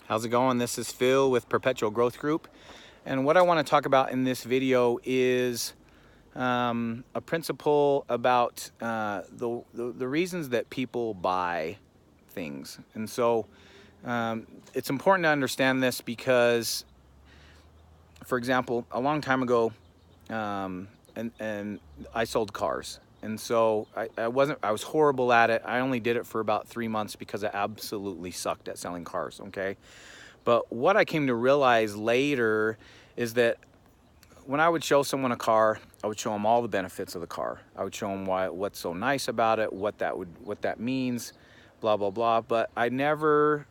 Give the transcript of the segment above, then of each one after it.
How's it going? This is Phil with Perpetual Growth Group, and what I want to talk about in this video is a principle about the reasons that people buy things. And so it's important to understand this because, for example, a long time ago, and I sold cars. And so I was horrible at it. I only did it for about 3 months because I absolutely sucked at selling cars, okay? But what I came to realize later is that when I would show someone a car, I would show them all the benefits of the car. I would show them what's so nice about it, what that means, blah, blah, blah. But I would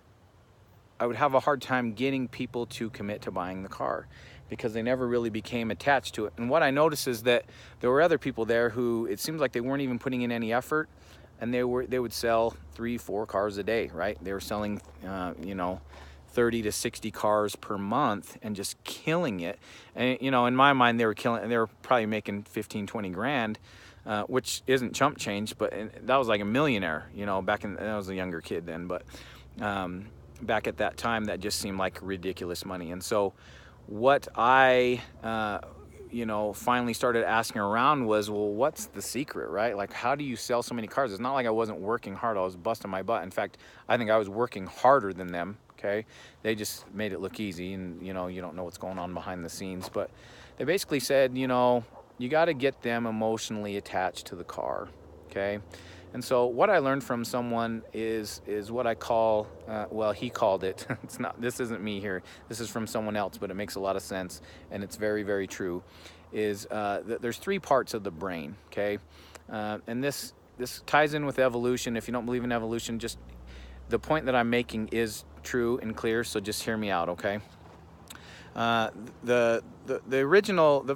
have a hard time getting people to commit to buying the car because they never really became attached to it. And what I noticed is that there were other people there who it seems like they weren't even putting in any effort, and they would sell 3-4 cars a day, right? They were selling 30 to 60 cars per month and just killing it. And in my mind, they were probably making 15-20 grand, which isn't chump change, but that was like a millionaire, back in, I was a younger kid then, but back at that time, that just seemed like ridiculous money. And so what I finally started asking around was, well, what's the secret, right? Like, how do you sell so many cars? It's not like I wasn't working hard. I was busting my butt. In fact, I think I was working harder than them, okay? They just made it look easy, and, you don't know what's going on behind the scenes. But they basically said, you got to get them emotionally attached to the car, okay? And so what I learned from someone is what I call, well, he called it, this isn't me here, this is from someone else, but it makes a lot of sense, and it's very, very true, is that there's 3 parts of the brain, okay? And this ties in with evolution. If you don't believe in evolution, just the point that I'm making is true and clear, so just hear me out, okay? The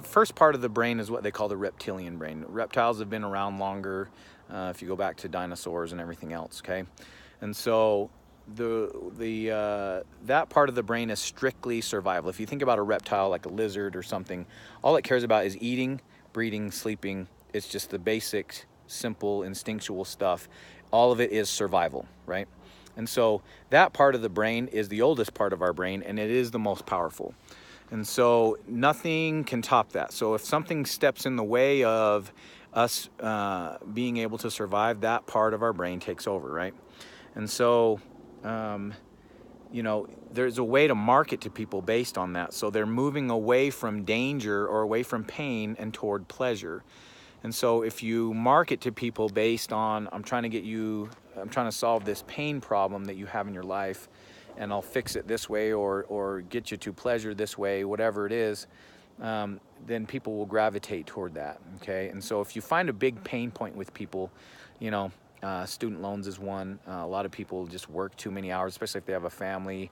first part of the brain is what they call the reptilian brain. Reptiles have been around longer, if you go back to dinosaurs and everything else, okay? And so that part of the brain is strictly survival. If you think about a reptile like a lizard or something, all it cares about is eating, breeding, sleeping. It's just the basic, simple, instinctual stuff. All of it is survival, right? And so that part of the brain is the oldest part of our brain, and it is the most powerful. And so nothing can top that. So if something steps in the way of us being able to survive, that part of our brain takes over, right? And so, there's a way to market to people based on that. So they're moving away from danger or away from pain and toward pleasure. And so if you market to people based on, I'm trying to solve this pain problem that you have in your life, and I'll fix it this way or get you to pleasure this way, whatever it is, then people will gravitate toward that, okay? And so if you find a big pain point with people, student loans is one. A lot of people just work too many hours, especially if they have a family,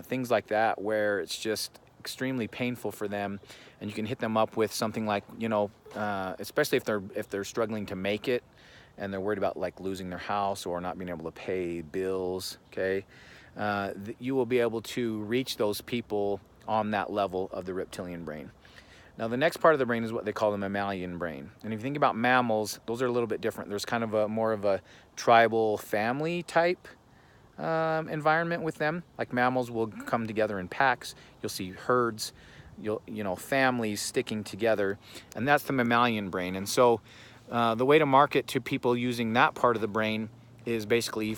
things like that, where it's just extremely painful for them, and you can hit them up with something like, especially if they're struggling to make it, and they're worried about like losing their house or not being able to pay bills, okay? You will be able to reach those people on that level of the reptilian brain. Now, the next part of the brain is what they call the mammalian brain. And if you think about mammals, those are a little bit different. There's kind of more of a tribal family type environment with them. Like mammals will come together in packs. You'll see herds, families sticking together, and that's the mammalian brain. And so the way to market to people using that part of the brain is basically,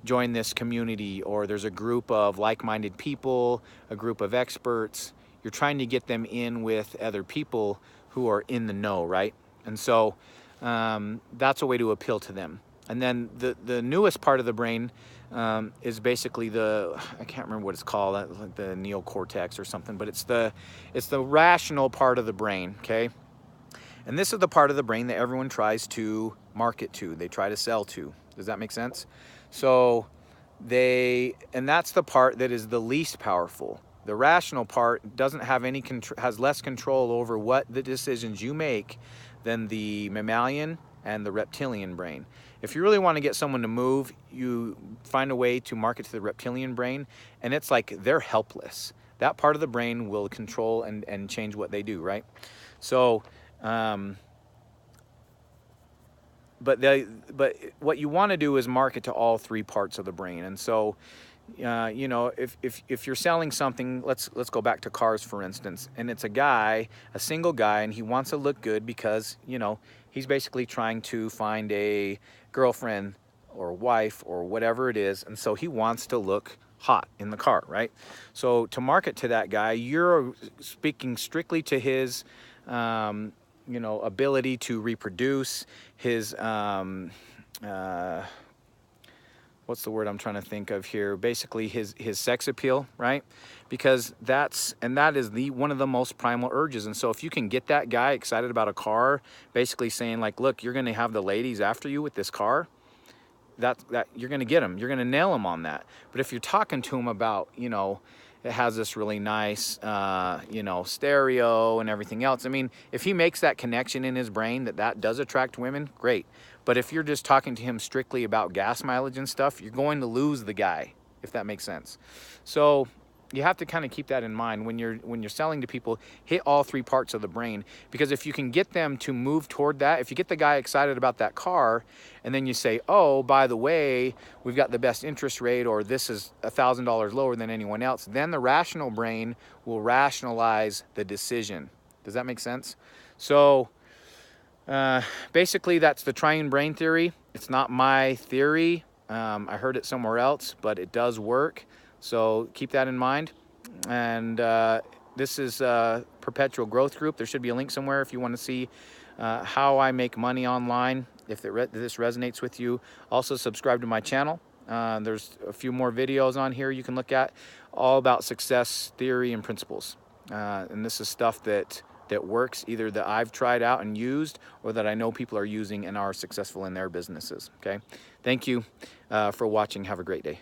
join this community, or there's a group of like-minded people, a group of experts. You're trying to get them in with other people who are in the know, right? And so that's a way to appeal to them. And then the newest part of the brain is basically I can't remember what it's called, like the neocortex or something, but it's the rational part of the brain, okay? And this is the part of the brain that everyone tries to market to. They try to sell to. Does that make sense? So and that's the part that is the least powerful. The rational part doesn't have has less control over what the decisions you make than the mammalian and the reptilian brain. If you really want to get someone to move, you find a way to market to the reptilian brain, and it's like they're helpless. That part of the brain will control and change what they do, right? So, but what you want to do is market to all 3 parts of the brain. And so You know, if you're selling something, let's go back to cars, for instance, and it's a guy, a single guy, and he wants to look good because, you know, he's basically trying to find a girlfriend or wife or whatever it is, and so he wants to look hot in the car, right? So to market to that guy, you're speaking strictly to his you know, ability to reproduce, his what's the word I'm trying to think of here? Basically his sex appeal, right? Because that is one of the most primal urges. And so if you can get that guy excited about a car, basically saying like, look, you're going to have the ladies after you with this car, that you're going to get them, you're going to nail them on that. But if you're talking to him about, you know, it has this really nice, you know, stereo and everything else. I mean, if he makes that connection in his brain that does attract women, great. But if you're just talking to him strictly about gas mileage and stuff, you're going to lose the guy, if that makes sense. So you have to kind of keep that in mind when you're selling to people. Hit all three parts of the brain, because if you can get them to move toward that, if you get the guy excited about that car and then you say, oh, by the way, we've got the best interest rate, or this is $1,000 lower than anyone else, then the rational brain will rationalize the decision. Does that make sense? So basically that's the triune brain theory. It's not my theory. I heard it somewhere else, but it does work. So keep that in mind. And this is Perpetual Growth Group. There should be a link somewhere if you want to see how I make money online, if this resonates with you. Also subscribe to my channel. There's a few more videos on here you can look at, all about success theory and principles. And this is stuff that works, either that I've tried out and used, or that I know people are using and are successful in their businesses. Okay, thank you for watching. Have a great day.